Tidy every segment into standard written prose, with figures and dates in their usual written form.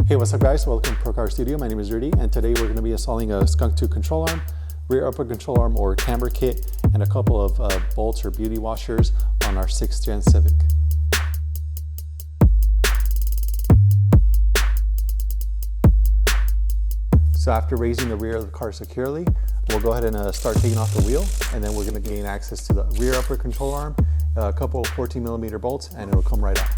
Hey, what's up guys? Welcome to Pro Car Studio. My name is Rudy, and today we're going to be installing a Skunk2 control arm, rear upper control arm or camber kit, and a couple of bolts or beauty washers on our 6th gen Civic. So after raising the rear of the car securely, we'll go ahead and start taking off the wheel, and then we're going to gain access to the rear upper control arm, a couple of 14mm bolts, and it'll come right out.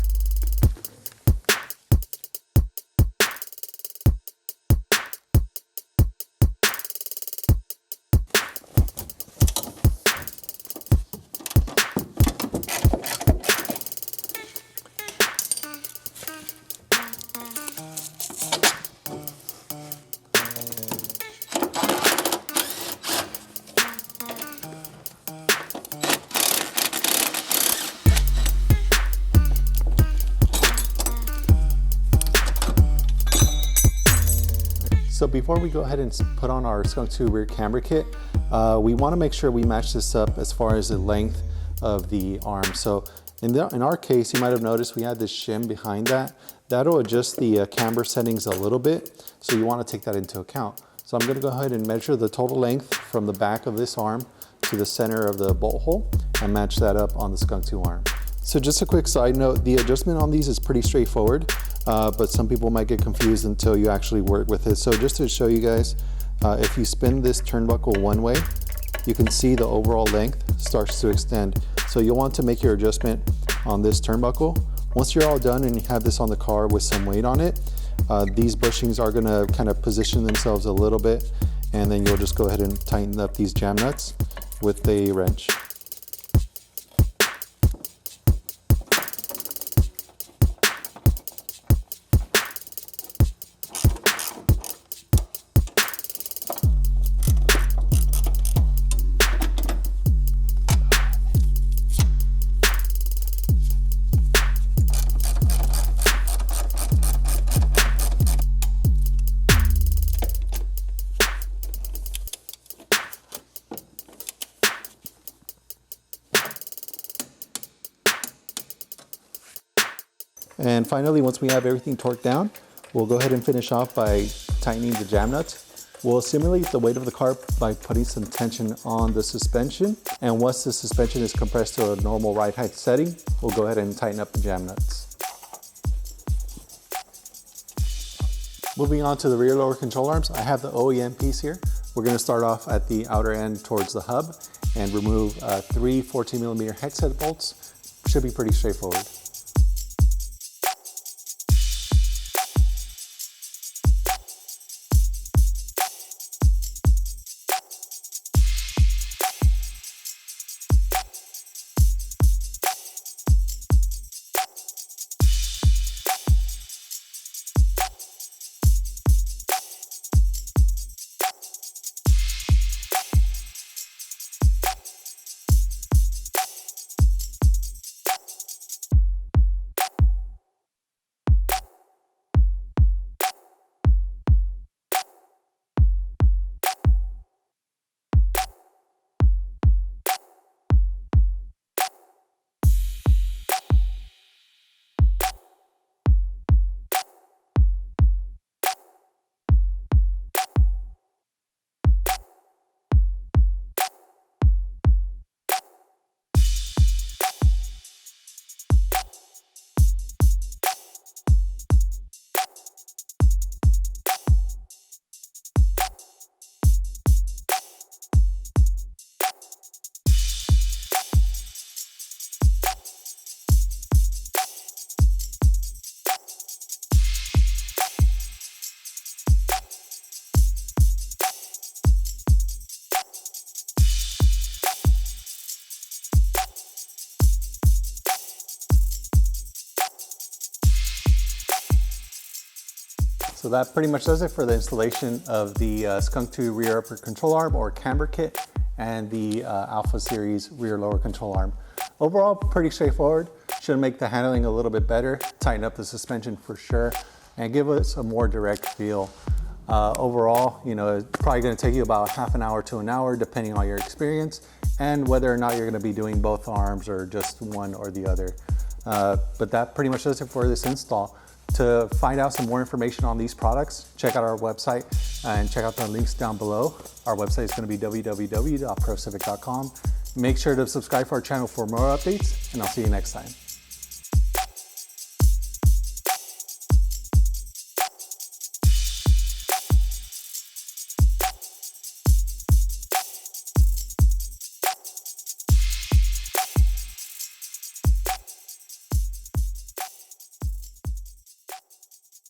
So before we go ahead and put on our Skunk2 rear camber kit, we want to make sure we match this up as far as the length of the arm. So in our case, you might have noticed we had this shim behind that. That'll adjust the camber settings a little bit, so you want to take that into account. So I'm going to go ahead and measure the total length from the back of this arm to the center of the bolt hole and match that up on the Skunk2 arm. So just a quick side note, the adjustment on these is pretty straightforward. But some people might get confused until you actually work with it. So just to show you guys, if you spin this turnbuckle one way, you can see the overall length starts to extend. So you'll want to make your adjustment on this turnbuckle. Once you're all done and you have this on the car with some weight on it, these bushings are gonna kind of position themselves a little bit, and then you'll just go ahead and tighten up these jam nuts with a wrench. And finally, once we have everything torqued down, we'll go ahead and finish off by tightening the jam nuts. We'll simulate the weight of the car by putting some tension on the suspension. And once the suspension is compressed to a normal ride height setting, we'll go ahead and tighten up the jam nuts. Moving on to the rear lower control arms, I have the OEM piece here. We're going to start off at the outer end towards the hub and remove 3 14mm hex head bolts. Should be pretty straightforward. So that pretty much does it for the installation of the Skunk2 rear upper control arm or camber kit and the Alpha series rear lower control arm. Overall, pretty straightforward. Should make the handling a little bit better, tighten up the suspension for sure, and give us a more direct feel. Overall, you know, it's probably going to take you about half an hour to an hour depending on your experience and whether or not you're going to be doing both arms or just one or the other. But that pretty much does it for this install. To find out some more information on these products, check out our website and check out the links down below. Our website is going to be www.procivic.com. Make sure to subscribe for our channel for more updates, and I'll see you next time.